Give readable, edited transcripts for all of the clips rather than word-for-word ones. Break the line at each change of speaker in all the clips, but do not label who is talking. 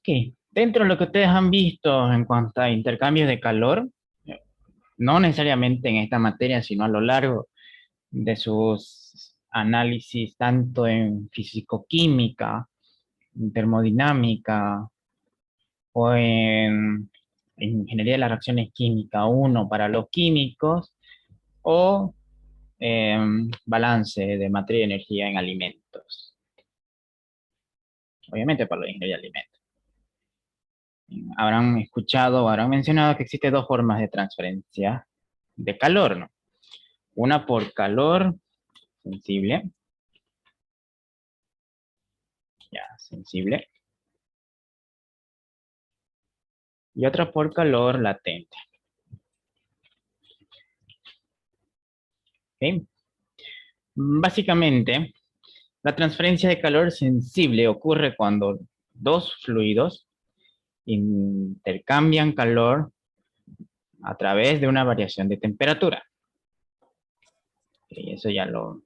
Ok, dentro de lo que ustedes han visto en cuanto a intercambios de calor, no necesariamente en esta materia, sino a lo largo de sus análisis, tanto en fisicoquímica, en termodinámica o en ingeniería de las reacciones químicas, uno para los químicos o balance de materia y energía en alimentos, obviamente para la ingeniería de alimentos. Habrán escuchado, habrán mencionado que existen dos formas de transferencia de calor, ¿no? Una por calor sensible, ya, sensible, y otra por calor latente. ¿Ok? Básicamente, la transferencia de calor sensible ocurre cuando dos fluidos intercambian calor a través de una variación de temperatura. Y eso ya lo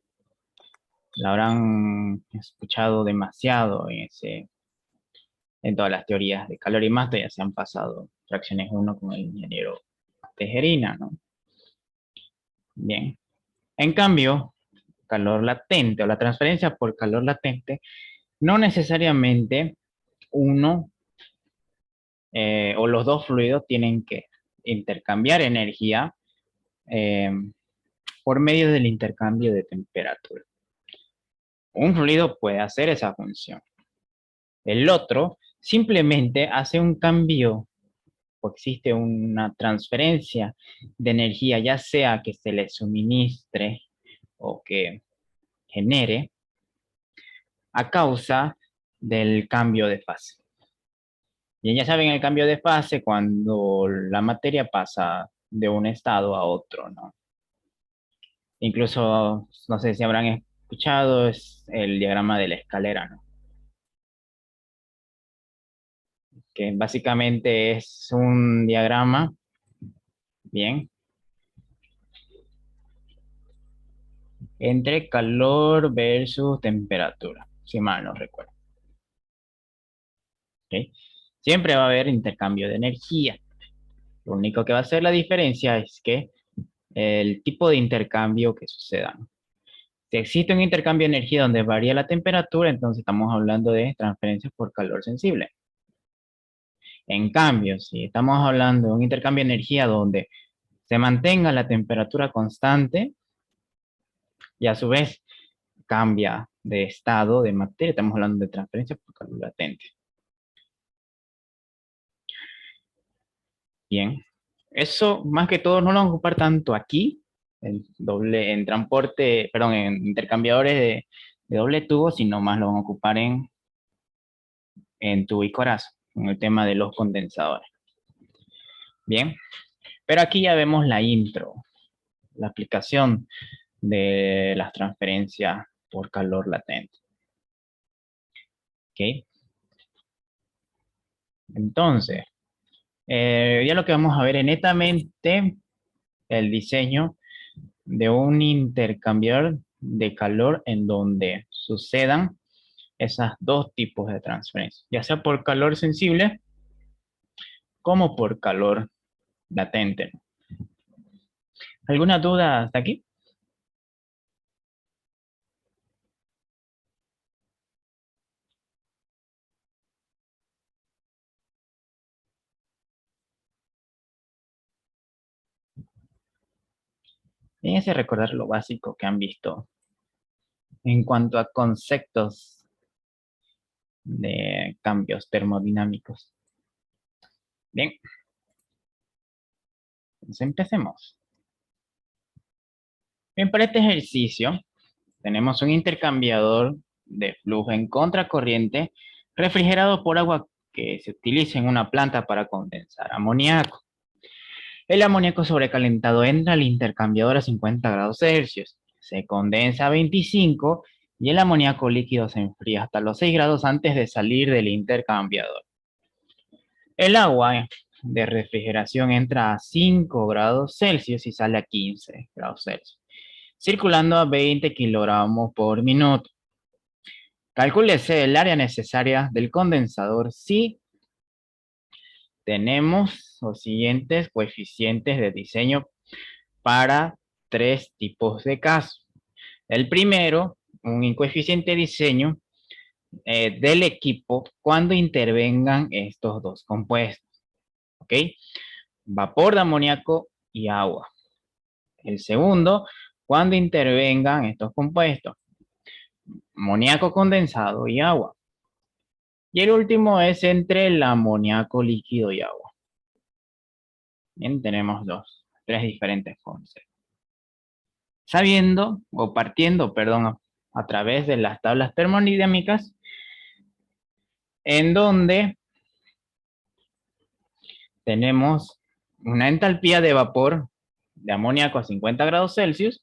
habrán escuchado demasiado en todas las teorías de calor y masa, ya se han pasado fracciones 1 con el ingeniero Tejerina, ¿no? Bien. En cambio, calor latente o la transferencia por calor latente, no necesariamente uno o los dos fluidos tienen que intercambiar energía eh, por medio del intercambio de temperatura. Un fluido puede hacer esa función. El otro simplemente hace un cambio o existe una transferencia de energía, ya sea que se le suministre o que genere a causa del cambio de fase. Bien, ya saben el cambio de fase cuando la materia pasa de un estado a otro, ¿no? Incluso, no sé si habrán escuchado, es el diagrama de la escalera, ¿no? Que básicamente es un diagrama, bien, entre calor versus temperatura, si mal no recuerdo. ¿Ok? Siempre va a haber intercambio de energía. Lo único que va a hacer la diferencia es que el tipo de intercambio que suceda, ¿no? Si existe un intercambio de energía donde varía la temperatura, entonces estamos hablando de transferencias por calor sensible. En cambio, si estamos hablando de un intercambio de energía donde se mantenga la temperatura constante y a su vez cambia de estado de materia, estamos hablando de transferencias por calor latente. Bien, eso más que todo no lo vamos a ocupar tanto aquí, en transporte, perdón, en intercambiadores de doble tubo, sino más lo vamos a ocupar en tubo y coraza, en el tema de los condensadores. Bien, pero aquí ya vemos la intro, la aplicación de las transferencias por calor latente. ¿Ok? Entonces, ya lo que vamos a ver es netamente el diseño de un intercambiador de calor en donde sucedan esos dos tipos de transferencia, ya sea por calor sensible como por calor latente. ¿Alguna duda hasta aquí? Fíjense recordar lo básico que han visto en cuanto a conceptos de cambios termodinámicos. Bien, entonces empecemos. Bien, para este ejercicio tenemos un intercambiador de flujo en contracorriente refrigerado por agua que se utiliza en una planta para condensar amoníaco. El amoníaco sobrecalentado entra al intercambiador a 50 grados Celsius, se condensa a 25 y el amoníaco líquido se enfría hasta los 6 grados antes de salir del intercambiador. El agua de refrigeración entra a 5 grados Celsius y sale a 15 grados Celsius, circulando a 20 kilogramos por minuto. Calcúlese el área necesaria del condensador si tenemos los siguientes coeficientes de diseño para tres tipos de casos. El primero, un coeficiente de diseño del equipo cuando intervengan estos dos compuestos. ¿Ok? Vapor de amoníaco y agua. El segundo, cuando intervengan estos compuestos, amoníaco condensado y agua. Y el último es entre el amoníaco líquido y agua. Bien, tenemos tres diferentes conceptos. Sabiendo, o partiendo, perdón, a través de las tablas termodinámicas, en donde tenemos una entalpía de vapor de amoníaco a 50 grados Celsius,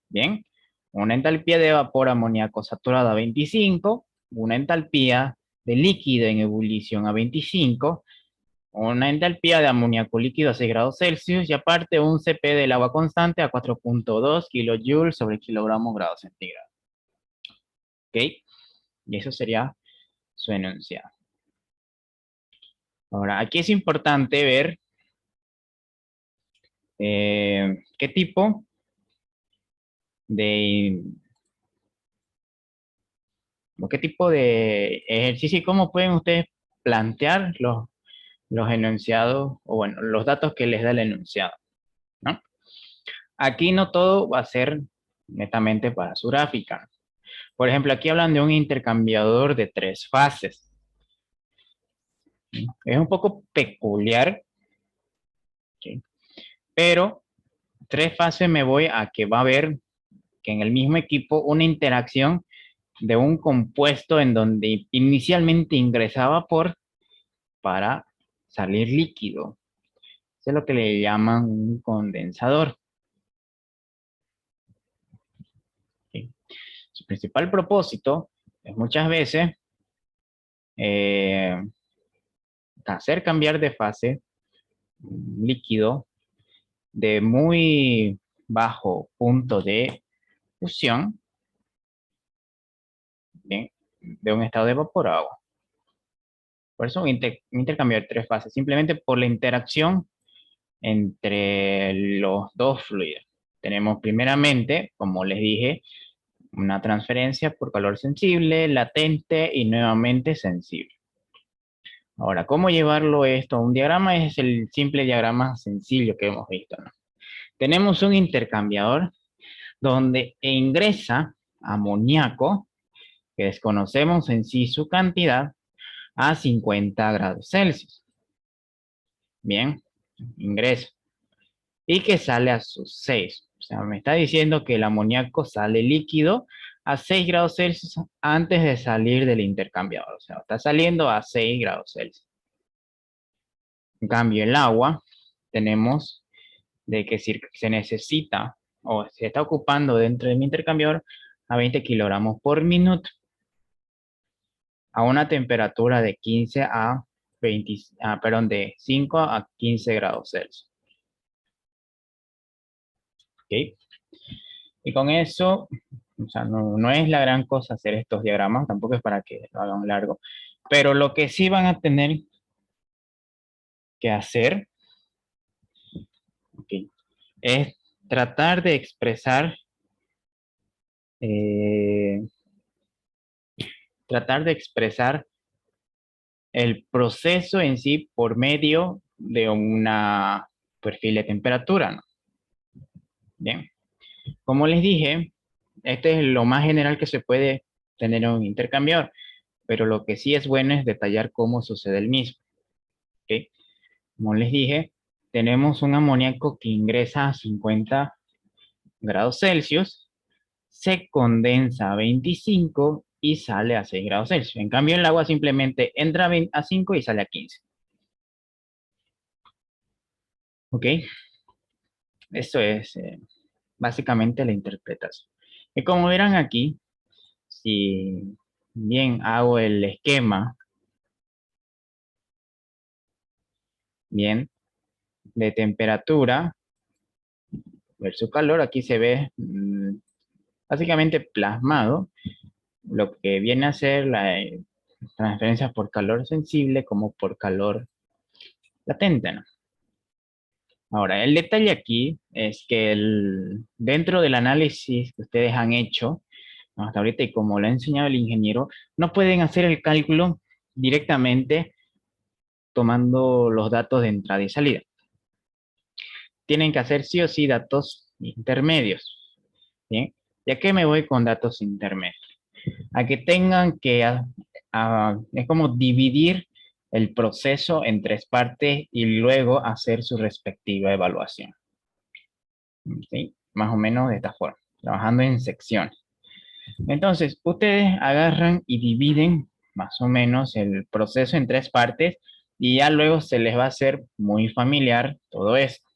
bien, una entalpía de vapor amoníaco saturado a 25, una entalpía de líquido en ebullición a 25, una entalpía de amoníaco líquido a 6 grados Celsius y aparte un CP del agua constante a 4.2 kilojoules sobre kilogramo grado centígrado. ¿Ok? Y eso sería su enunciado. Ahora, aquí es importante ver qué tipo de ejercicio y cómo pueden ustedes plantear los enunciados, o bueno, los datos que les da el enunciado, ¿no? Aquí no todo va a ser netamente para su gráfica. Por ejemplo, aquí hablan de un intercambiador de 3 fases. Es un poco peculiar, ¿sí? Pero 3 fases me voy a que va a haber que en el mismo equipo una interacción de un compuesto en donde inicialmente ingresa vapor para salir líquido. Eso es lo que le llaman un condensador. ¿Sí? Su principal propósito es muchas veces eh, hacer cambiar de fase un líquido de muy bajo punto de fusión, ¿bien? De un estado de vapor a agua. Por eso un intercambio de 3 fases, simplemente por la interacción entre los dos fluidos. Tenemos primeramente, como les dije, una transferencia por calor sensible, latente y nuevamente sensible. Ahora, ¿cómo llevarlo esto a un diagrama? Es el simple diagrama sencillo que hemos visto, ¿no? Tenemos un intercambiador donde ingresa amoníaco, que desconocemos en sí su cantidad, a 50 grados Celsius. Bien, ingresa. Y que sale a sus 6. O sea, me está diciendo que el amoníaco sale líquido a 6 grados Celsius antes de salir del intercambiador. O sea, está saliendo a 6 grados Celsius. En cambio, el agua, tenemos de que se necesita o se está ocupando dentro de mi intercambiador a 20 kilogramos por minuto a una temperatura de 15 a 20, perdón, de 5 a 15 grados Celsius. ¿Ok? Y con eso, o sea, no es la gran cosa hacer estos diagramas, tampoco es para que lo hagan largo, pero lo que sí van a tener que hacer, okay, es tratar de expresar, eh, tratar de expresar el proceso en sí por medio de una perfil de temperatura, ¿no? Bien, como les dije, este es lo más general que se puede tener en un intercambiador, pero lo que sí es bueno es detallar cómo sucede el mismo. ¿Okay? Como les dije, tenemos un amoníaco que ingresa a 50 grados Celsius, se condensa a 25 y sale a 6 grados Celsius. En cambio, el agua simplemente entra a 5 y sale a 15. ¿Ok? Eso es básicamente la interpretación. Y como verán aquí, si bien hago el esquema, bien, de temperatura versus calor, aquí se ve básicamente plasmado lo que viene a ser la transferencia por calor sensible como por calor latente, ¿no? Ahora, el detalle aquí es que dentro del análisis que ustedes han hecho hasta ahorita y como lo ha enseñado el ingeniero, no pueden hacer el cálculo directamente tomando los datos de entrada y salida. Tienen que hacer sí o sí datos intermedios. ¿Bien? ¿Ya que me voy con datos intermedios? A que tengan que, es como dividir el proceso en tres partes y luego hacer su respectiva evaluación. ¿Sí? Más o menos de esta forma, trabajando en secciones. Entonces, ustedes agarran y dividen más o menos el proceso en tres partes y ya luego se les va a hacer muy familiar todo esto.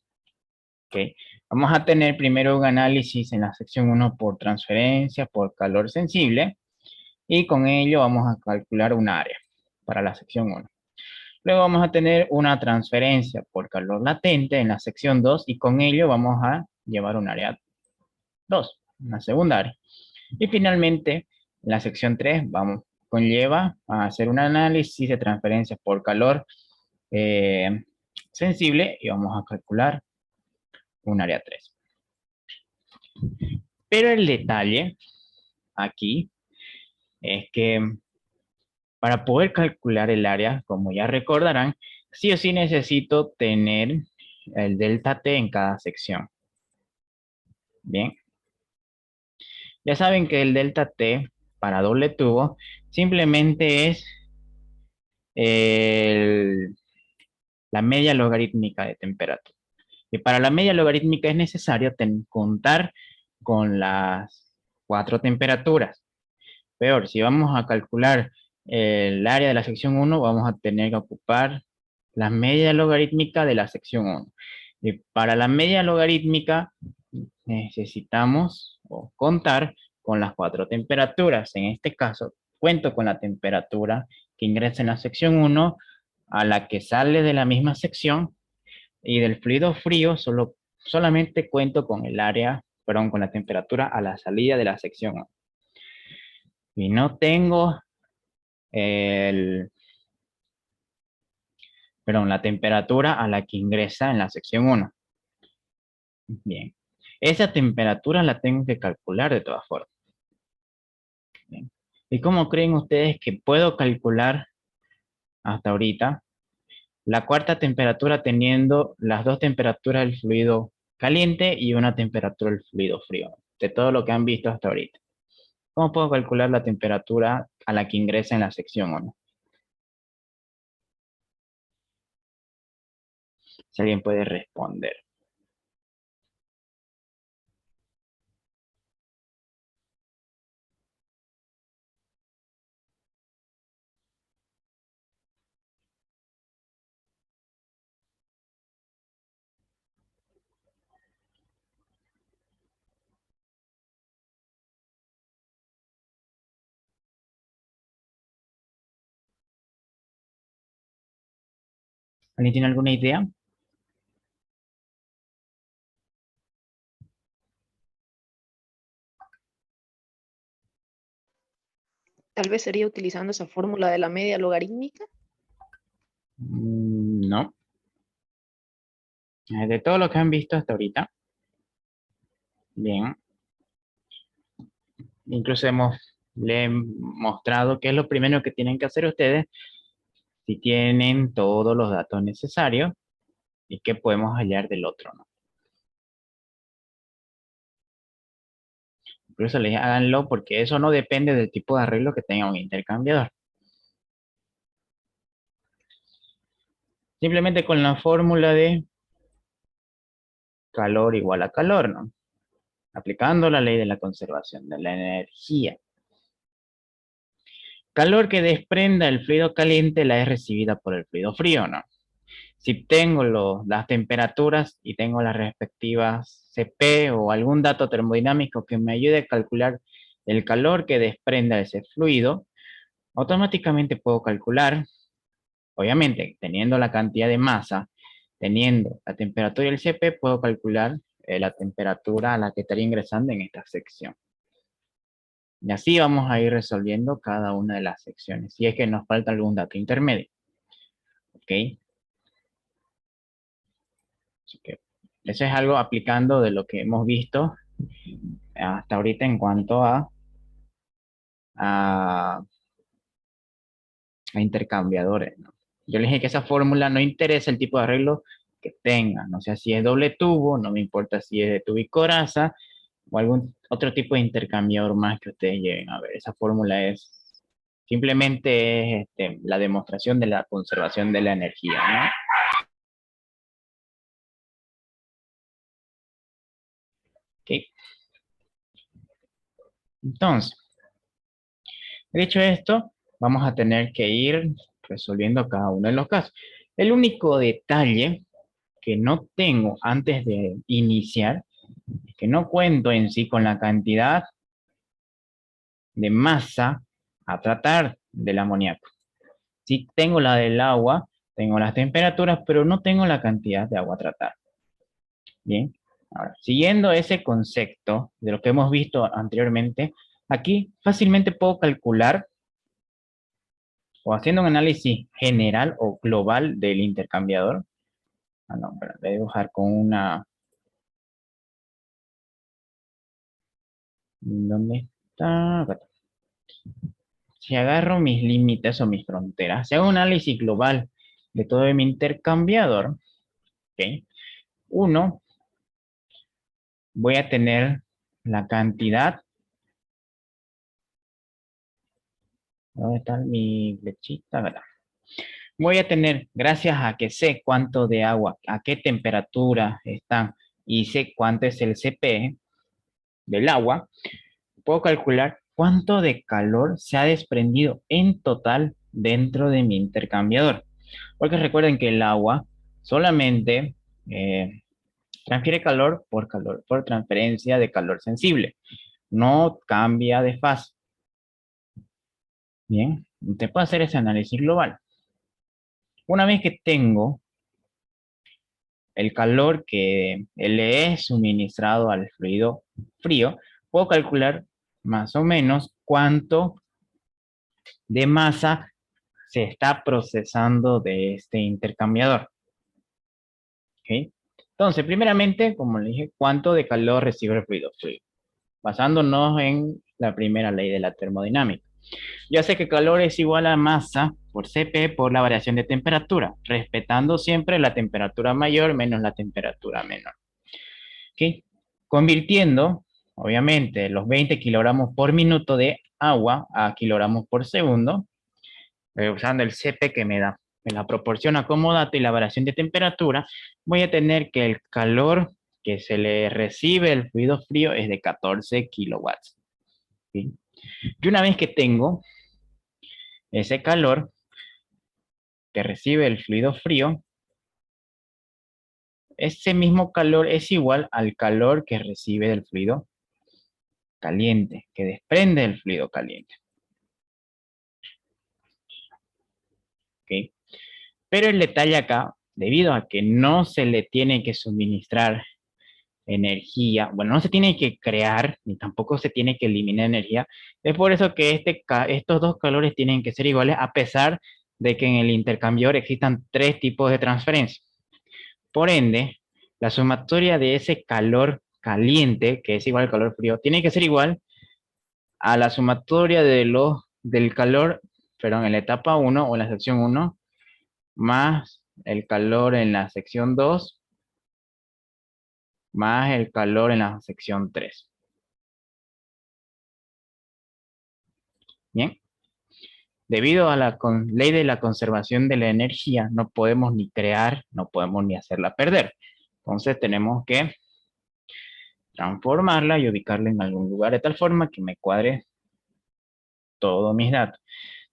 ¿Ok? Vamos a tener primero un análisis en la sección 1 por transferencia, por calor sensible, y con ello vamos a calcular un área para la sección 1. Luego vamos a tener una transferencia por calor latente en la sección 2 y con ello vamos a llevar un área 2, una segunda área. Y finalmente, en la sección 3 conlleva a hacer un análisis de transferencia por calor sensible y vamos a calcular un área 3. Pero el detalle aquí es que para poder calcular el área, como ya recordarán, sí o sí necesito tener el delta T en cada sección. Bien, ya saben que el delta T para doble tubo simplemente es la media logarítmica de temperatura. Y para la media logarítmica es necesario contar con las cuatro temperaturas. Peor, si vamos a calcular el área de la sección 1, vamos a tener que ocupar la media logarítmica de la sección 1. Y para la media logarítmica necesitamos contar con las cuatro temperaturas. En este caso, cuento con la temperatura que ingresa en la sección 1 a la que sale de la misma sección y del fluido frío solamente cuento con el área, perdón, con la temperatura a la salida de la sección 1. Y no tengo la temperatura a la que ingresa en la sección 1. Bien. Esa temperatura la tengo que calcular de todas formas. Bien. ¿Y cómo creen ustedes que puedo calcular hasta ahorita la cuarta temperatura teniendo las dos temperaturas del fluido caliente y una temperatura del fluido frío? De todo lo que han visto hasta ahorita. ¿Cómo puedo calcular la temperatura a la que ingresa en la sección 1? Si alguien puede responder. ¿Alguien tiene alguna idea?
Tal vez sería utilizando esa fórmula de la media logarítmica.
No. De todo lo que han visto hasta ahorita, bien, incluso le he mostrado qué es lo primero que tienen que hacer ustedes si tienen todos los datos necesarios y qué podemos hallar del otro, ¿no? Incluso les háganlo porque eso no depende del tipo de arreglo que tenga un intercambiador. Simplemente con la fórmula de calor igual a calor, ¿no? Aplicando la ley de la conservación de la energía. Calor que desprenda el fluido caliente la es recibida por el fluido frío, ¿no? Si tengo las temperaturas y tengo las respectivas CP o algún dato termodinámico que me ayude a calcular el calor que desprenda ese fluido, automáticamente puedo calcular, obviamente, teniendo la cantidad de masa, teniendo la temperatura y el CP, puedo calcular la temperatura a la que estaría ingresando en esta sección. Y así vamos a ir resolviendo cada una de las secciones, si es que nos falta algún dato intermedio. ¿Ok? Así que eso es algo aplicando de lo que hemos visto hasta ahorita en cuanto a, a intercambiadores, ¿no? Yo le dije que esa fórmula no interesa el tipo de arreglo que tenga, no sé si es doble tubo, no me importa si es de tubo y coraza o algún otro tipo de intercambiador más que ustedes lleguen a ver. Esa fórmula es simplemente la demostración de la conservación de la energía, ¿no? Ok. Entonces, dicho esto, vamos a tener que ir resolviendo cada uno de los casos. El único detalle que no tengo antes de iniciar es que no cuento en sí con la cantidad de masa a tratar del amoníaco. Sí tengo la del agua, tengo las temperaturas, pero no tengo la cantidad de agua a tratar. Bien, ahora, siguiendo ese concepto de lo que hemos visto anteriormente, aquí fácilmente puedo calcular o haciendo un análisis general o global del intercambiador. Ah, no, pero voy a dibujar con una... ¿Dónde está? Acá está. Si agarro mis límites o mis fronteras, si hago un análisis global de todo mi intercambiador, ¿ok? Uno, voy a tener la cantidad. ¿Dónde está mi flechita? ¿Verdad? Voy a tener, gracias a que sé cuánto de agua, a qué temperatura están y sé cuánto es el CP del agua, puedo calcular cuánto de calor se ha desprendido en total dentro de mi intercambiador. Porque recuerden que el agua solamente transfiere calor por transferencia de calor sensible. No cambia de fase. Bien, te puedo hacer ese análisis global. Una vez que tengo el calor que le es suministrado al fluido frío, puedo calcular más o menos cuánto de masa se está procesando de este intercambiador. ¿Okay? Entonces, primeramente, como le dije, ¿cuánto de calor recibe el fluido frío? Basándonos en la primera ley de la termodinámica. Ya sé que calor es igual a masa por Cp por la variación de temperatura, respetando siempre la temperatura mayor menos la temperatura menor. ¿Okay? Convirtiendo, obviamente, los 20 kilogramos por minuto de agua a kilogramos por segundo, usando el Cp que me da en la proporción acomodato y la variación de temperatura, voy a tener que el calor que se le recibe el fluido frío es de 14 kilowatts. ¿Sí? Y una vez que tengo ese calor que recibe el fluido frío, ese mismo calor es igual al calor que recibe del fluido caliente, que desprende el fluido caliente. ¿Okay? Pero el detalle acá, debido a que no se le tiene que suministrar energía, bueno, no se tiene que crear, ni tampoco se tiene que eliminar energía, es por eso que estos dos calores tienen que ser iguales, a pesar de que en el intercambiador existan tres tipos de transferencia. Por ende, la sumatoria de ese calor caliente, que es igual al calor frío, tiene que ser igual a la sumatoria del calor, perdón, en la etapa 1 o en la sección 1, más el calor en la sección 2, más el calor en la sección 3. Bien, debido a la ley de la conservación de la energía, no podemos ni crear, no podemos ni hacerla perder. Entonces tenemos que transformarla y ubicarla en algún lugar de tal forma que me cuadre todos mis datos.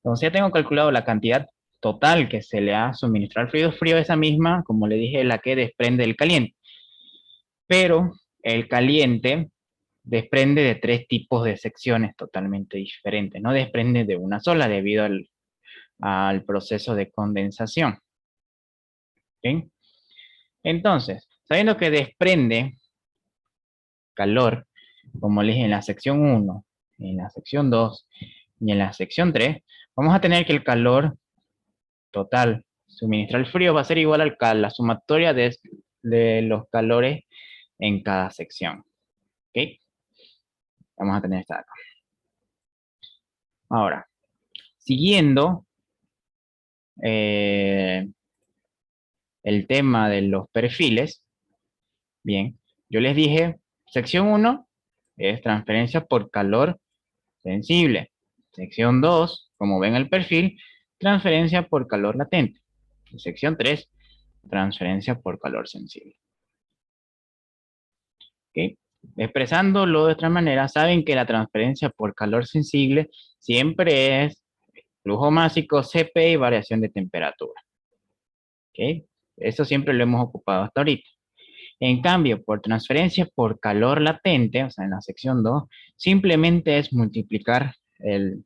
Entonces ya tengo calculado la cantidad total que se le ha suministrado al fluido frío, esa misma, como le dije, la que desprende el caliente. Pero el caliente desprende de tres tipos de secciones totalmente diferentes, no desprende de una sola debido al proceso de condensación. ¿Sí? Entonces, sabiendo que desprende calor, como les dije, en la sección 1, en la sección 2 y en la sección 3, vamos a tener que el calor total suministrar el frío va a ser igual a la sumatoria de de los calores en cada sección. ¿Ok? Vamos a tener esta de acá. Ahora, siguiendo el tema de los perfiles, bien, yo les dije, sección 1 es transferencia por calor sensible. Sección 2, como ven el perfil, transferencia por calor latente. Y sección 3, transferencia por calor sensible. ¿Ok? Expresándolo de otra manera, saben que la transferencia por calor sensible siempre es flujo másico, CP y variación de temperatura. ¿Ok? Eso siempre lo hemos ocupado hasta ahorita. En cambio, por transferencia por calor latente, o sea, en la sección 2, simplemente es multiplicar el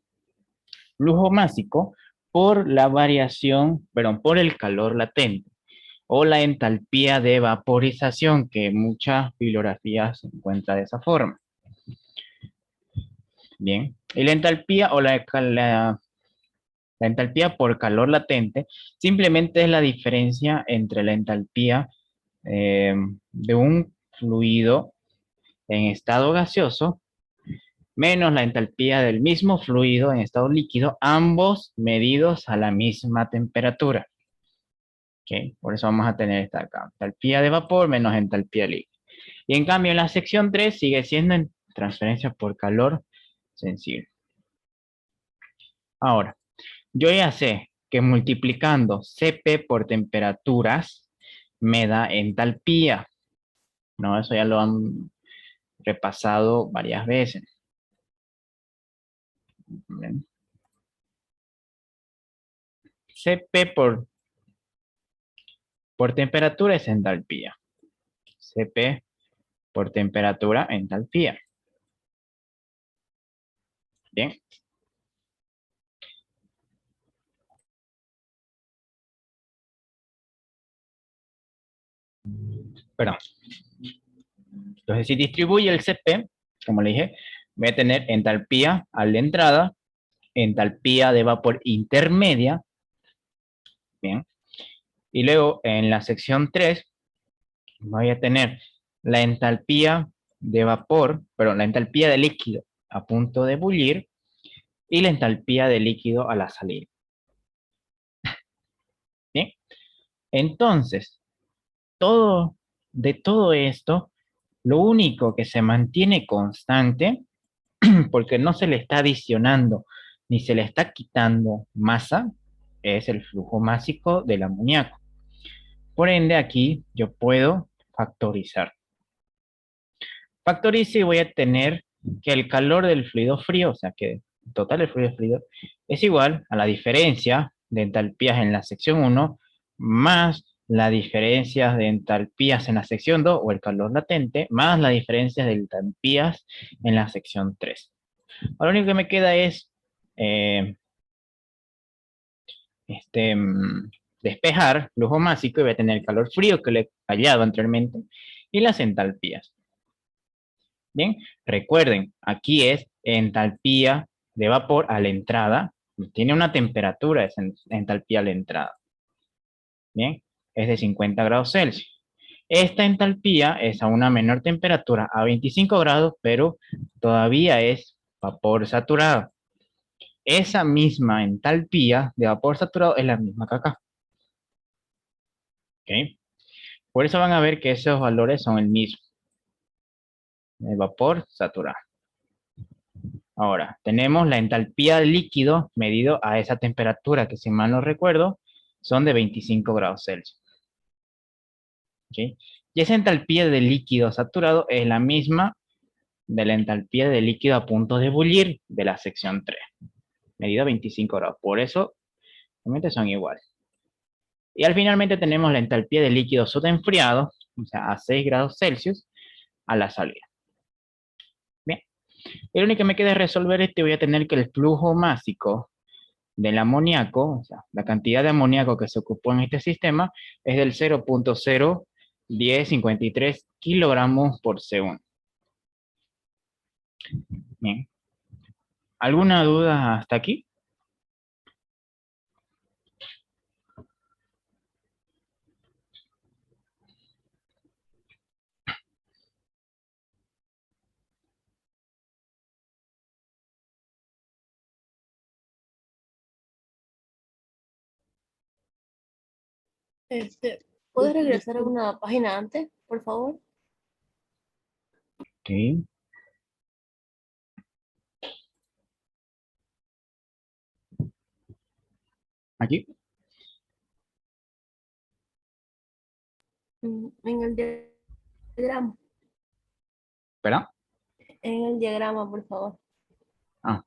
flujo másico por la variación, perdón, por el calor latente o la entalpía de vaporización, que en muchas bibliografías se encuentra de esa forma. Bien, y la entalpía o la entalpía por calor latente simplemente es la diferencia entre la entalpía de un fluido en estado gaseoso menos la entalpía del mismo fluido en estado líquido, ambos medidos a la misma temperatura. ¿Okay? Por eso vamos a tener esta acá, entalpía de vapor menos entalpía líquida. Y en cambio en la sección 3 sigue siendo en transferencia por calor sensible. Ahora, yo ya sé que multiplicando Cp por temperaturas me da entalpía. No, eso ya lo han repasado varias veces. ¿Ven? Cp por temperatura es entalpía. Cp por temperatura, entalpía. Bien. Perdón. Entonces, si distribuye el Cp, como le dije, voy a tener entalpía a la entrada, entalpía de vapor intermedia. Bien. Y luego en la sección 3 voy a tener la entalpía de vapor, pero la entalpía de líquido a punto de ebullir y la entalpía de líquido a la salida. Bien. Entonces, de todo esto, lo único que se mantiene constante, porque no se le está adicionando ni se le está quitando masa, es el flujo másico del amoníaco. Por ende, aquí yo puedo factorizar. Factorizo y voy a tener que el calor del fluido frío, o sea que el total del fluido frío, es igual a la diferencia de entalpías en la sección 1 más la diferencia de entalpías en la sección 2 o el calor latente más la diferencia de entalpías en la sección 3. Ahora lo único que me queda es eh, este, despejar flujo másico y voy a tener el calor frío que le he hallado anteriormente y las entalpías. Bien, recuerden, aquí es entalpía de vapor a la entrada. Tiene una temperatura, es entalpía a la entrada. Bien, es de 50 grados Celsius. Esta entalpía es a una menor temperatura, a 25 grados, pero todavía es vapor saturado. Esa misma entalpía de vapor saturado es la misma que acá. ¿Okay? Por eso van a ver que esos valores son el mismo. El vapor saturado. Ahora, tenemos la entalpía del líquido medido a esa temperatura, que si mal no recuerdo, son de 25 grados Celsius. ¿Okay? Y esa entalpía del líquido saturado es la misma de la entalpía del líquido a punto de ebullir de la sección 3, medido a 25 grados. Por eso, realmente son iguales. Y al finalmente tenemos la entalpía del líquido enfriado, o sea, a 6 grados Celsius, a la salida. Bien. Y lo único que me queda es resolver voy a tener que el flujo másico del amoníaco, o sea, la cantidad de amoníaco que se ocupó en este sistema es del 0.01053 kilogramos por segundo. Bien. ¿Alguna duda hasta aquí?
¿Puedes regresar a una página antes, por favor?
Ok. Aquí,
En el diagrama.
¿verdad?
En el diagrama, por favor.
Ah,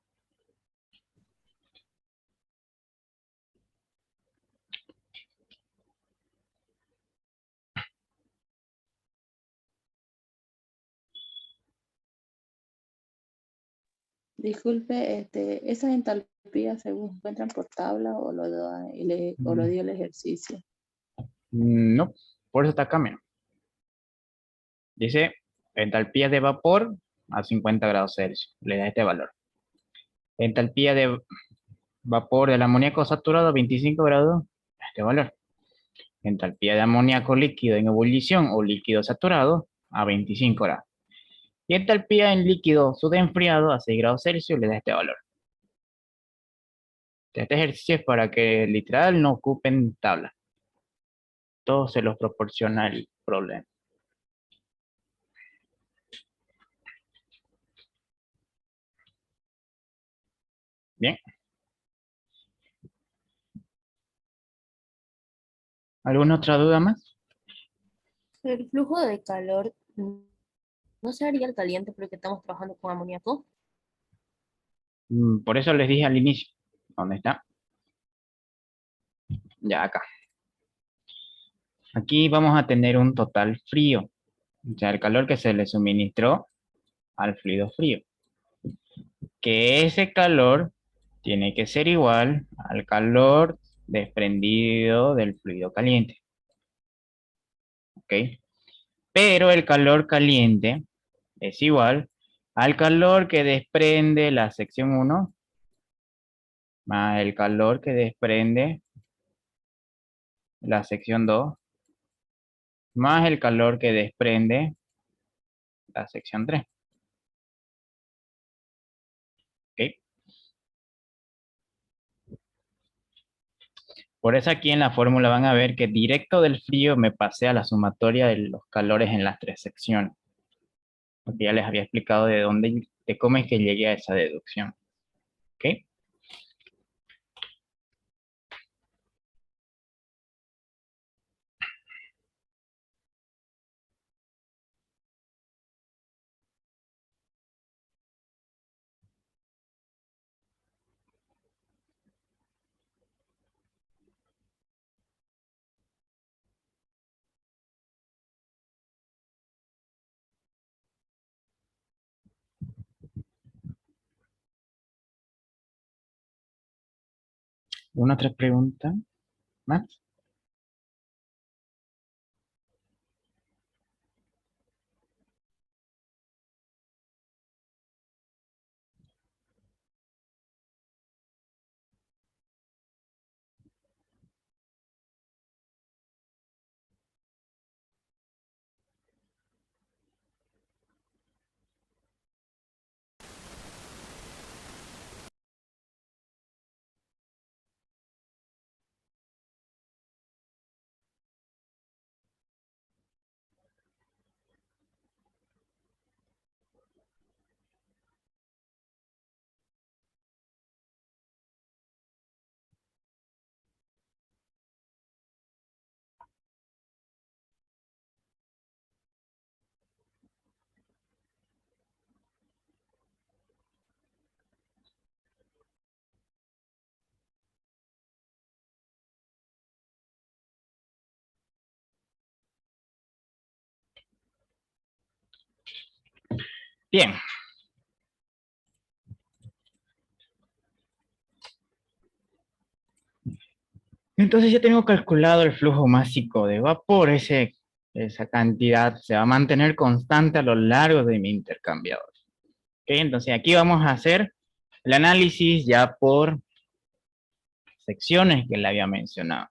Disculpe, ¿esas entalpías se encuentran por tabla o o lo dio el ejercicio?
no, por eso está acá, mira. Dice entalpía de vapor a 50 grados Celsius. Le da este valor. Entalpía de vapor del amoníaco saturado a 25 grados, este valor. Entalpía de amoníaco líquido en ebullición o líquido saturado a 25 grados. Y entalpía en líquido sudafriado a 6 grados Celsius le da este valor. Este ejercicio es para que literal no ocupen tabla. Todo se los proporciona el problema. Bien. ¿Alguna otra duda más?
El flujo de calor no sería el caliente porque estamos trabajando con amoníaco.
Por eso les dije al inicio. ¿Dónde está? Ya acá. Aquí vamos a tener un total frío. O sea, el calor que se le suministró al fluido frío. Que ese calor tiene que ser igual al calor desprendido del fluido caliente. ¿Ok? Pero el calor caliente es igual al calor que desprende la sección 1 más el calor que desprende la sección 2 más el calor que desprende la sección 3. ¿Ok? Por eso aquí en la fórmula van a ver que directo del frío me pasé a la sumatoria de los calores en las tres secciones. Porque ya les había explicado de cómo es que llegué a esa deducción. ¿Ok? ¿Una otra pregunta más? Bien. Entonces ya tengo calculado el flujo másico de vapor. Esa cantidad se va a mantener constante a lo largo de mi intercambiador. ¿Ok? Entonces aquí vamos a hacer el análisis ya por secciones que le había mencionado.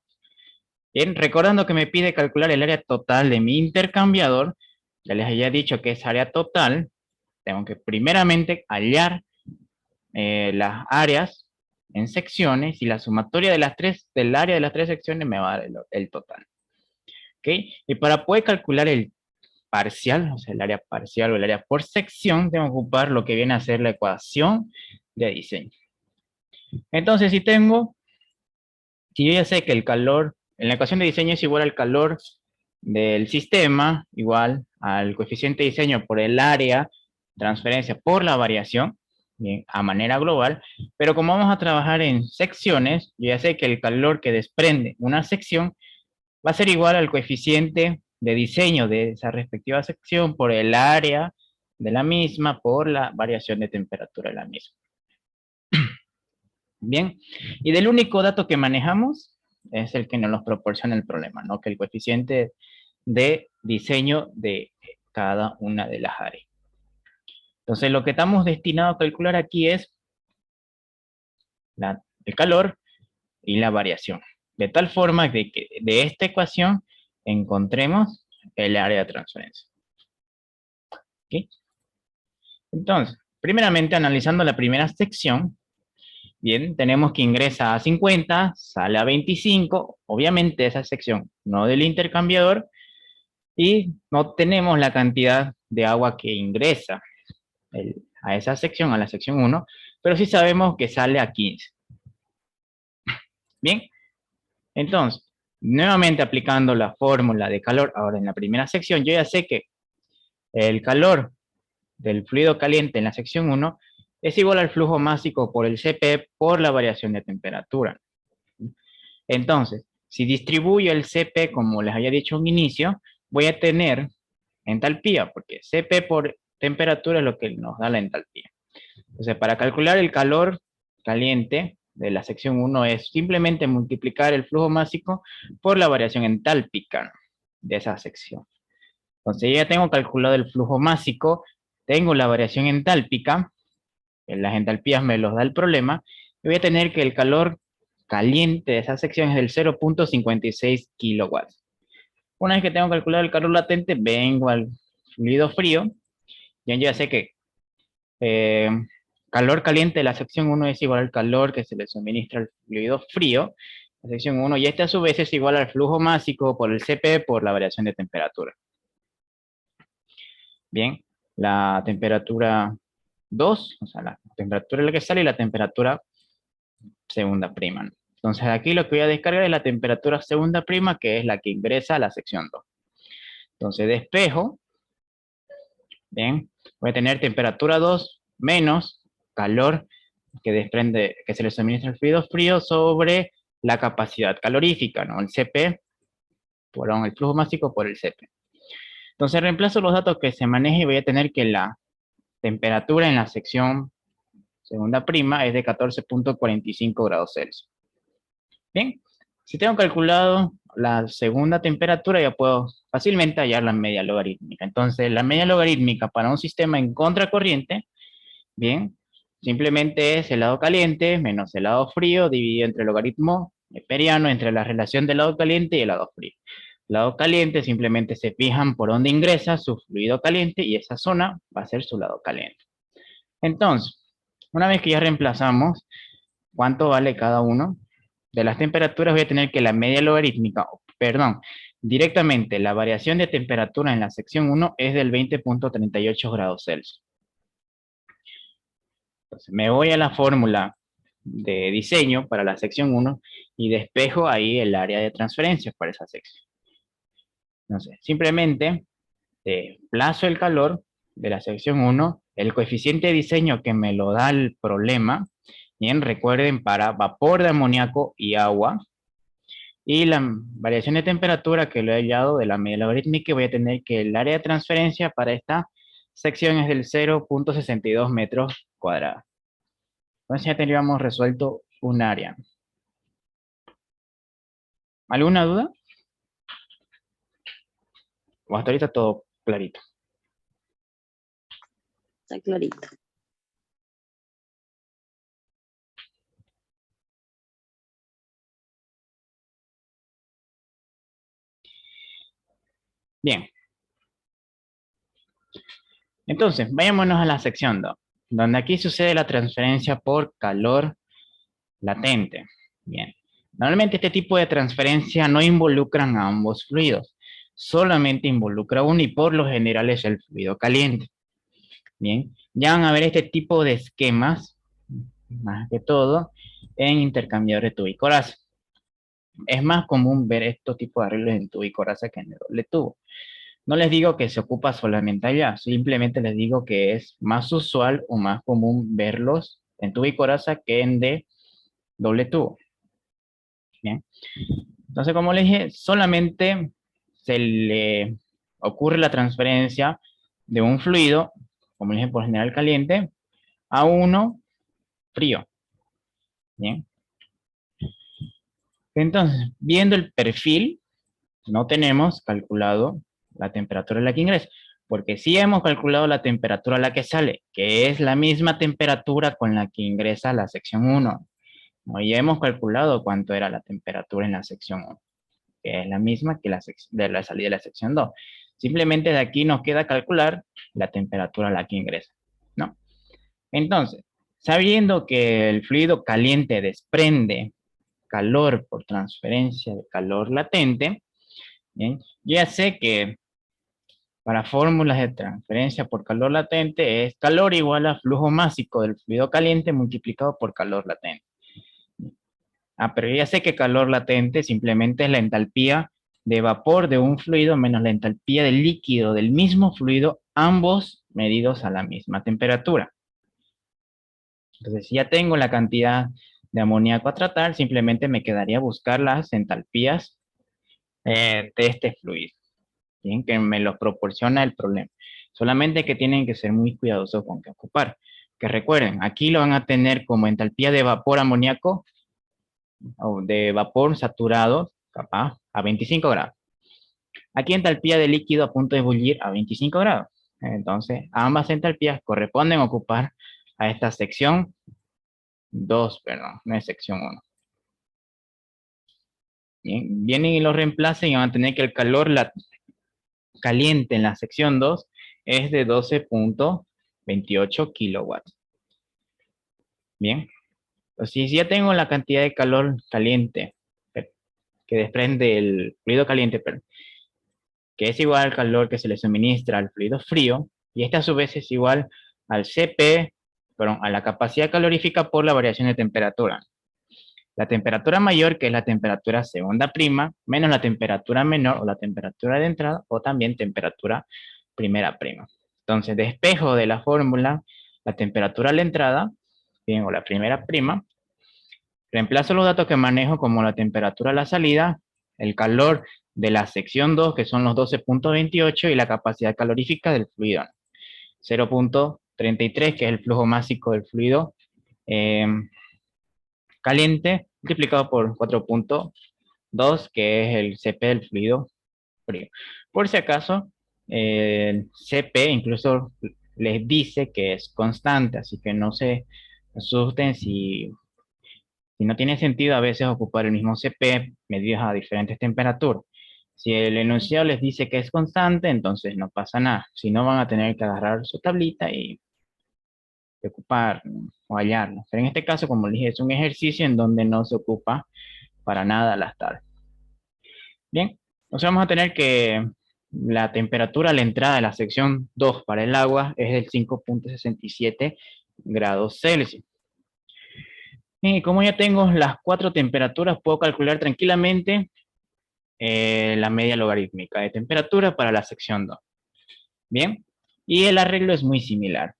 Bien, recordando que me pide calcular el área total de mi intercambiador, ya les había dicho que es área total, tengo que primeramente hallar las áreas en secciones y la sumatoria de las tres, del área de las tres secciones me va a dar el total. ¿Ok? Y para poder calcular el parcial, o sea, el área parcial o el área por sección, tengo que ocupar lo que viene a ser la ecuación de diseño. Entonces, si yo ya sé que el calor, en la ecuación de diseño es igual al calor del sistema, igual al coeficiente de diseño por el área, transferencia por la variación, bien, a manera global, pero como vamos a trabajar en secciones, yo ya sé que el calor que desprende una sección va a ser igual al coeficiente de diseño de esa respectiva sección por el área de la misma por la variación de temperatura de la misma. Bien, y del único dato que manejamos es el que nos proporciona el problema, ¿no? Que el coeficiente de diseño de cada una de las áreas. Entonces, lo que estamos destinados a calcular aquí es el calor y la variación. De tal forma de que de esta ecuación encontremos el área de transferencia. ¿Okay? Entonces, primeramente, analizando la primera sección, bien, tenemos que ingresa a 50, sale a 25, obviamente esa sección no del intercambiador, y no tenemos la cantidad de agua que ingresa a esa sección, a la sección 1, pero sí sabemos que sale a 15. Bien, entonces, nuevamente aplicando la fórmula de calor, ahora en la primera sección, yo ya sé que el calor del fluido caliente en la sección 1 es igual al flujo másico por el Cp por la variación de temperatura. Entonces, si distribuyo el Cp como les había dicho en inicio, voy a tener entalpía, porque Cp por temperatura es lo que nos da la entalpía. Entonces, para calcular el calor caliente de la sección 1 es simplemente multiplicar el flujo másico por la variación entálpica de esa sección. Entonces, ya tengo calculado el flujo másico, tengo la variación entálpica, las entalpías me los da el problema, y voy a tener que el calor caliente de esa sección es del 0.56 kilowatts. Una vez que tengo calculado el calor latente, vengo al fluido frío, y ya sé que calor caliente de la sección 1 es igual al calor que se le suministra al fluido frío, la sección 1, y este a su vez es igual al flujo másico por el Cp por la variación de temperatura. Bien, la temperatura 2, o sea, la temperatura en la que sale y la temperatura segunda prima. Entonces aquí lo que voy a descargar es la temperatura segunda prima, que es la que ingresa a la sección 2. Entonces despejo, bien, voy a tener temperatura 2 menos calor que desprende, que se le suministra el fluido frío sobre la capacidad calorífica, ¿no? El Cp, el flujo másico por el Cp. Entonces reemplazo los datos que se maneje y voy a tener que la temperatura en la sección segunda prima es de 14.45 grados Celsius. Bien, si tengo calculado la segunda temperatura, ya puedo fácilmente hallar la media logarítmica. Entonces, la media logarítmica para un sistema en contracorriente, bien, simplemente es el lado caliente menos el lado frío dividido entre el logaritmo neperiano entre la relación del lado caliente y el lado frío. El lado caliente simplemente se fijan por dónde ingresa su fluido caliente y esa zona va a ser su lado caliente. Entonces, una vez que ya reemplazamos cuánto vale cada uno de las temperaturas, voy a tener que la media logarítmica, directamente la variación de temperatura en la sección 1 es del 20.38 grados Celsius. Entonces, me voy a la fórmula de diseño para la sección 1 y despejo ahí el área de transferencia para esa sección. Entonces, simplemente desplazo el calor de la sección 1, el coeficiente de diseño que me lo da el problema, bien, recuerden, para vapor de amoníaco y agua, y la variación de temperatura que lo he hallado de la media logarítmica, voy a tener que el área de transferencia para esta sección es del 0.62 metros cuadrados. Entonces ya tendríamos resuelto un área. ¿Alguna duda? O hasta ahorita todo clarito.
Está clarito.
Bien. Entonces, vayámonos a la sección 2, donde aquí sucede la transferencia por calor latente. Bien. Normalmente este tipo de transferencia no involucran a ambos fluidos, solamente involucra uno y por lo general es el fluido caliente. Bien, ya van a ver este tipo de esquemas, más que todo, en intercambiadores de tubo y coraza. Es más común ver estos tipos de arreglos en tubo y coraza que en el doble tubo. No les digo que se ocupa solamente allá, simplemente les digo que es más usual o más común verlos en tubo y coraza que en de doble tubo. Bien. Entonces, como les dije, solamente se le ocurre la transferencia de un fluido, como les dije, por general caliente, a uno frío. Bien. Entonces, viendo el perfil, no tenemos calculado la temperatura a la que ingresa, porque sí hemos calculado la temperatura a la que sale, que es la misma temperatura con la que ingresa la sección 1. ¿No? Y hemos calculado cuánto era la temperatura en la sección 1, que es la misma que de la salida de la sección 2. Simplemente de aquí nos queda calcular la temperatura a la que ingresa, ¿no? Entonces, sabiendo que el fluido caliente desprende calor por transferencia de calor latente, ¿bien? Yo ya sé que para fórmulas de transferencia por calor latente es calor igual a flujo másico del fluido caliente multiplicado por calor latente. Pero ya sé que calor latente simplemente es la entalpía de vapor de un fluido menos la entalpía del líquido del mismo fluido, ambos medidos a la misma temperatura. Entonces, si ya tengo la cantidad de amoníaco a tratar, simplemente me quedaría buscar las entalpías de este fluido. Bien, que me los proporciona el problema. Solamente que tienen que ser muy cuidadosos con qué ocupar. Que recuerden, aquí lo van a tener como entalpía de vapor amoníaco o de vapor saturado, capaz, a 25 grados. Aquí entalpía de líquido a punto de ebullir a 25 grados. Entonces, ambas entalpías corresponden ocupar a esta sección 2, perdón, no es sección 1. Bien, vienen y lo reemplacen y van a tener que el calor caliente en la sección 2 es de 12.28 kilowatts. Bien, pues si ya tengo la cantidad de calor caliente que desprende el fluido caliente, que es igual al calor que se le suministra al fluido frío, y este a su vez es igual al CP, perdón, a la capacidad calorífica por la variación de temperatura. La temperatura mayor, que es la temperatura segunda prima, menos la temperatura menor o la temperatura de entrada, o también temperatura primera prima. Entonces, despejo de la fórmula la temperatura a la entrada, bien, o la primera prima, reemplazo los datos que manejo como la temperatura a la salida, el calor de la sección 2, que son los 12.28, y la capacidad calorífica del fluido, 0.33, que es el flujo másico del fluido caliente, multiplicado por 4.2, que es el CP del fluido frío. Por si acaso, el CP incluso les dice que es constante, así que no se asusten si no tiene sentido a veces ocupar el mismo CP medidos a diferentes temperaturas. Si el enunciado les dice que es constante, entonces no pasa nada. Si no, van a tener que agarrar su tablita y ocupar o hallarlo. Pero en este caso, como les dije, es un ejercicio en donde no se ocupa para nada las tablas. Bien, entonces vamos a tener que la temperatura a la entrada de la sección 2 para el agua es del 5.67 grados Celsius. Y como ya tengo las 4 temperaturas, puedo calcular tranquilamente la media logarítmica de temperatura para la sección 2. Bien, y el arreglo es muy similar.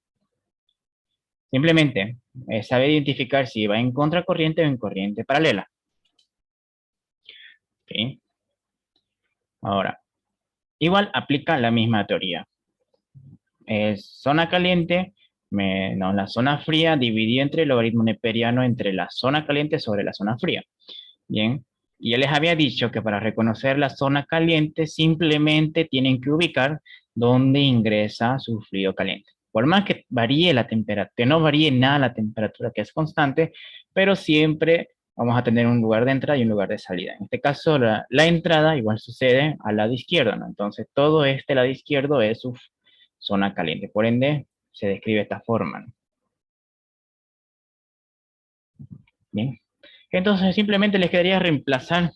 Simplemente saber identificar si va en contracorriente o en corriente paralela. ¿Okay? Ahora, igual aplica la misma teoría. Zona caliente menos la zona fría dividido entre el logaritmo neperiano entre la zona caliente sobre la zona fría. Bien, y ya les había dicho que para reconocer la zona caliente simplemente tienen que ubicar dónde ingresa su fluido caliente. Por más que varíe la temperatura, que no varíe nada la temperatura, que es constante, pero siempre vamos a tener un lugar de entrada y un lugar de salida. En este caso, la entrada igual sucede al lado izquierdo, ¿no? Entonces, todo este lado izquierdo es su zona caliente. Por ende, se describe de esta forma, ¿no? Bien. Entonces, simplemente les quedaría reemplazar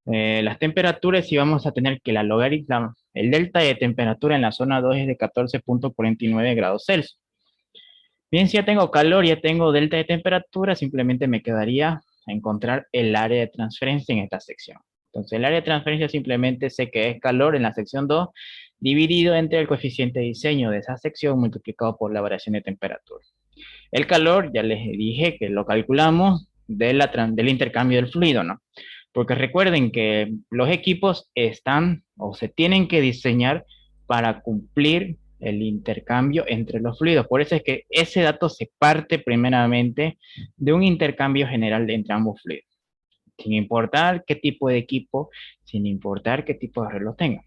Las temperaturas y vamos a tener que la logaritmo, el delta de temperatura en la zona 2 es de 14.49 grados Celsius. Bien, si ya tengo calor, ya tengo delta de temperatura, simplemente me quedaría encontrar el área de transferencia en esta sección. Entonces, el área de transferencia simplemente sé que es calor en la sección 2, dividido entre el coeficiente de diseño de esa sección multiplicado por la variación de temperatura. El calor, ya les dije que lo calculamos del intercambio del fluido, ¿no? Porque recuerden que los equipos están o se tienen que diseñar para cumplir el intercambio entre los fluidos. Por eso es que ese dato se parte primeramente de un intercambio general entre ambos fluidos, sin importar qué tipo de equipo, sin importar qué tipo de reloj tenga.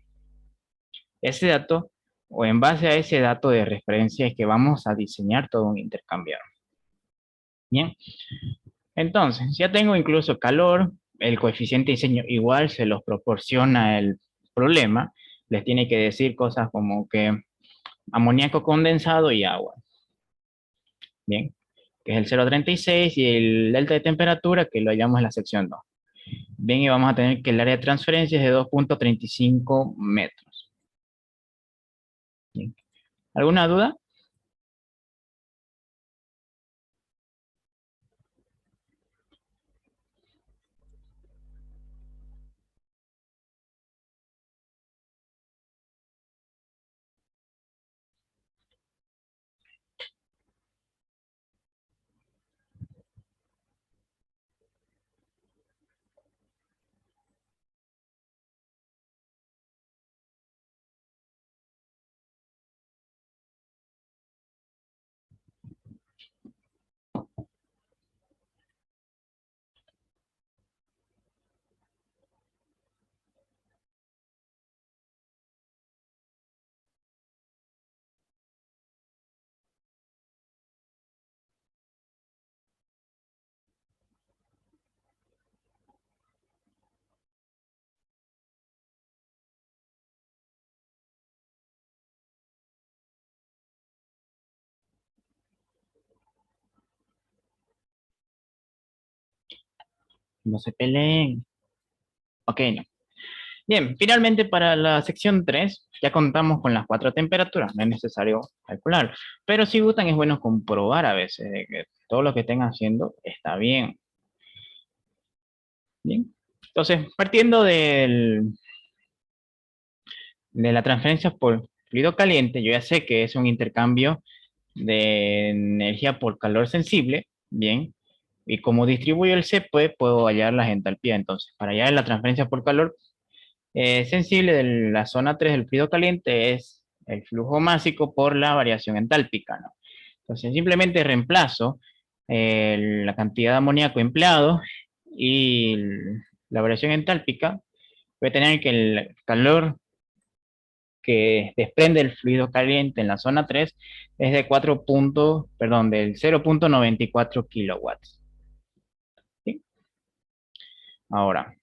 Ese dato, o en base a ese dato de referencia, es que vamos a diseñar todo un intercambio. Bien, entonces, ya tengo incluso calor, el coeficiente de diseño igual se los proporciona el problema, les tiene que decir cosas como que amoníaco condensado y agua. Bien, que es el 0,36 y el delta de temperatura que lo hallamos en la sección 2. Bien, y vamos a tener que el área de transferencia es de 2.35 metros. Bien. ¿Alguna duda? No se peleen. Ok, no. Bien, finalmente para la sección 3 ya contamos con las 4 temperaturas, no es necesario calcular. Pero si gustan es bueno comprobar a veces de que todo lo que estén haciendo está bien. Bien. Entonces, partiendo de la transferencia por fluido caliente, yo ya sé que es un intercambio de energía por calor sensible, bien. Y como distribuyo el C, pues puedo hallar las entalpías. Entonces, para hallar la transferencia por calor sensible de la zona 3 del fluido caliente es el flujo másico por la variación entálpica, ¿no? Entonces simplemente reemplazo la cantidad de amoníaco empleado y la variación entálpica. Voy a tener que el calor que desprende el fluido caliente en la zona 3 es de del 0.94 kilowatts. ¿Sí? Ahora,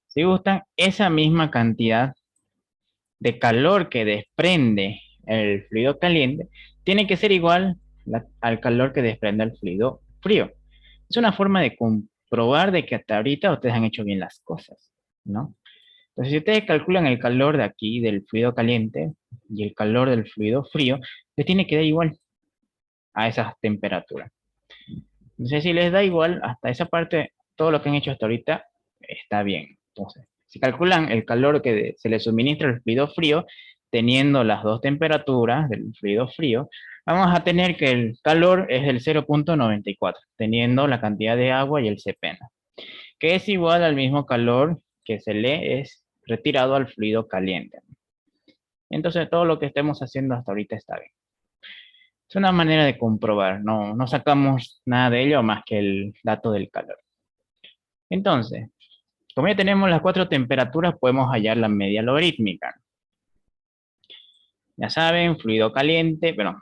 si gustan, esa misma cantidad de calor que desprende el fluido caliente tiene que ser igual al calor que desprende el fluido frío. Es una forma de comprobar de que hasta ahorita ustedes han hecho bien las cosas, ¿no? Entonces, si ustedes calculan el calor de aquí, del fluido caliente, y el calor del fluido frío, les tiene que dar igual a esas temperaturas. Entonces, si les da igual, hasta esa parte, todo lo que han hecho hasta ahorita está bien. Entonces, si calculan el calor que se le suministra al fluido frío, teniendo las dos temperaturas del fluido frío, vamos a tener que el calor es del 0.94, teniendo la cantidad de agua y el Cp, que es igual al mismo calor que se le es retirado al fluido caliente. Entonces, todo lo que estemos haciendo hasta ahorita está bien. Es una manera de comprobar, no sacamos nada de ello más que el dato del calor. Entonces, como ya tenemos las 4 temperaturas, podemos hallar la media logarítmica. Ya saben, fluido caliente, bueno,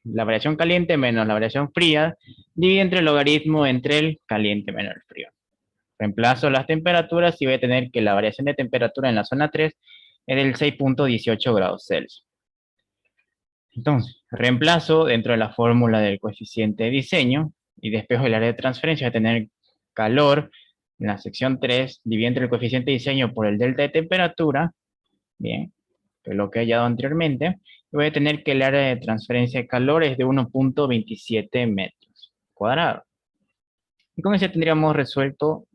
la variación caliente menos la variación fría, divide entre el logaritmo entre el caliente menos el frío. Reemplazo las temperaturas y voy a tener que la variación de temperatura en la zona 3 es del 6.18 grados Celsius. Entonces, reemplazo dentro de la fórmula del coeficiente de diseño y despejo el área de transferencia, voy a tener calor En la sección 3, divide entre el coeficiente de diseño por el delta de temperatura. Bien, que es lo que he hallado anteriormente. Y voy a tener que el área de transferencia de calor es de 1.27 metros cuadrados. Y con eso tendríamos resuelto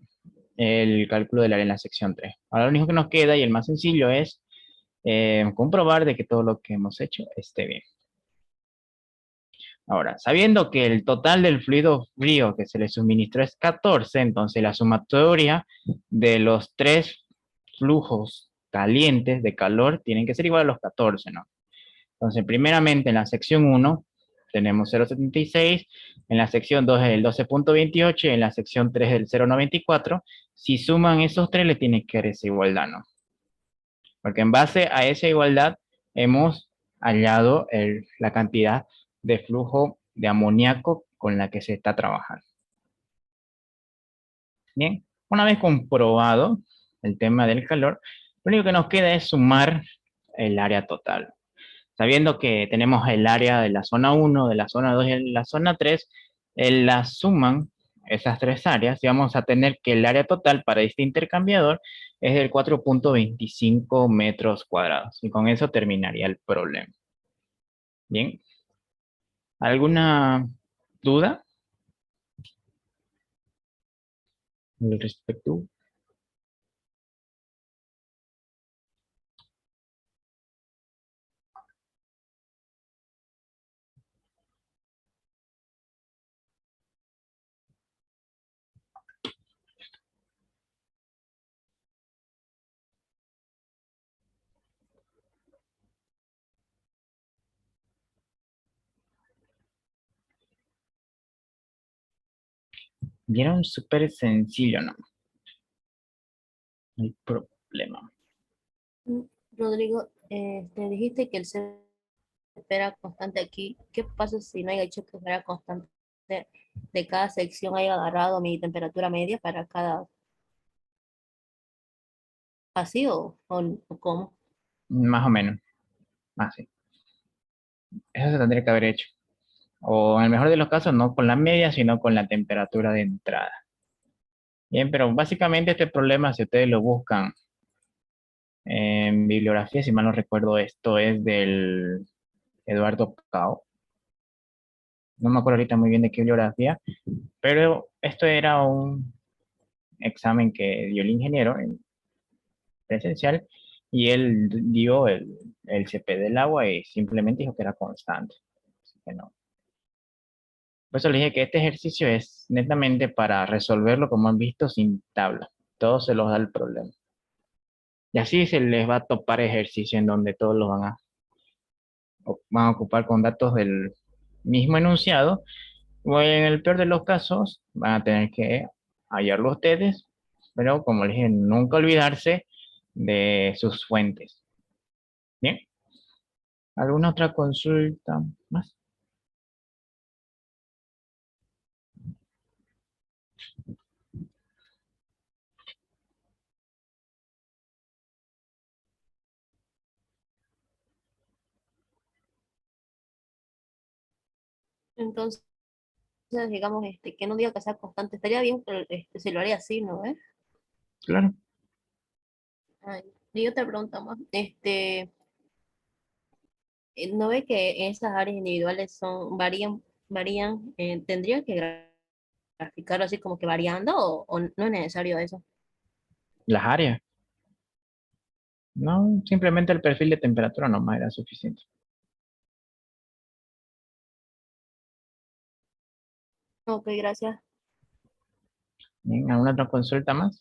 el cálculo del área en la sección 3. Ahora lo único que nos queda y el más sencillo es comprobar de que todo lo que hemos hecho esté bien. Ahora, sabiendo que el total del fluido frío que se le suministró es 14, entonces la sumatoria de los tres flujos calientes de calor tienen que ser igual a los 14, ¿no? Entonces, primeramente en la sección 1 tenemos 0.76, en la sección 2 es el 12.28, en la sección 3 el 0.94. Si suman esos tres, le tiene que dar esa igualdad, ¿no? Porque en base a esa igualdad hemos hallado la cantidad de flujo de amoníaco con la que se está trabajando. Bien, una vez comprobado el tema del calor, lo único que nos queda es sumar el área total. Sabiendo que tenemos el área de la zona 1, de la zona 2 y de la zona 3, la suman esas tres áreas y vamos a tener que el área total para este intercambiador es del 4.25 metros cuadrados. Y con eso terminaría el problema. Bien. ¿Alguna duda al respecto? Vieron súper sencillo, ¿no? El problema.
Rodrigo, te dijiste que el C espera constante aquí. ¿Qué pasa si no haya hecho que fuera constante de cada sección haya agarrado mi temperatura media para cada así o cómo?
Más o menos. Así. Eso se tendría que haber hecho. O en el mejor de los casos, no con la media, sino con la temperatura de entrada. Bien, pero básicamente este problema, si ustedes lo buscan en bibliografía, si mal no recuerdo, esto es del Eduardo Cao. No me acuerdo ahorita muy bien de qué bibliografía, pero esto era un examen que dio el ingeniero en presencial y él dio el CP del agua y simplemente dijo que era constante. Así que no. Por eso le dije que este ejercicio es netamente para resolverlo, como han visto, sin tabla. Todo se los da el problema. Y así se les va a topar ejercicio en donde todos los van a ocupar con datos del mismo enunciado. O en el peor de los casos, van a tener que hallarlo ustedes, pero como les dije, nunca olvidarse de sus fuentes. Bien, ¿alguna otra consulta más?
Entonces, digamos, que no diga que sea constante, estaría bien, pero se lo haría así, ¿no?
Claro.
Ay, y otra pregunta más. ¿No ve que esas áreas individuales varían, tendría que graficarlo así como que variando o no es necesario eso?
Las áreas. No, simplemente el perfil de temperatura nomás era suficiente.
Ok, gracias.
Bien, ¿alguna otra consulta más?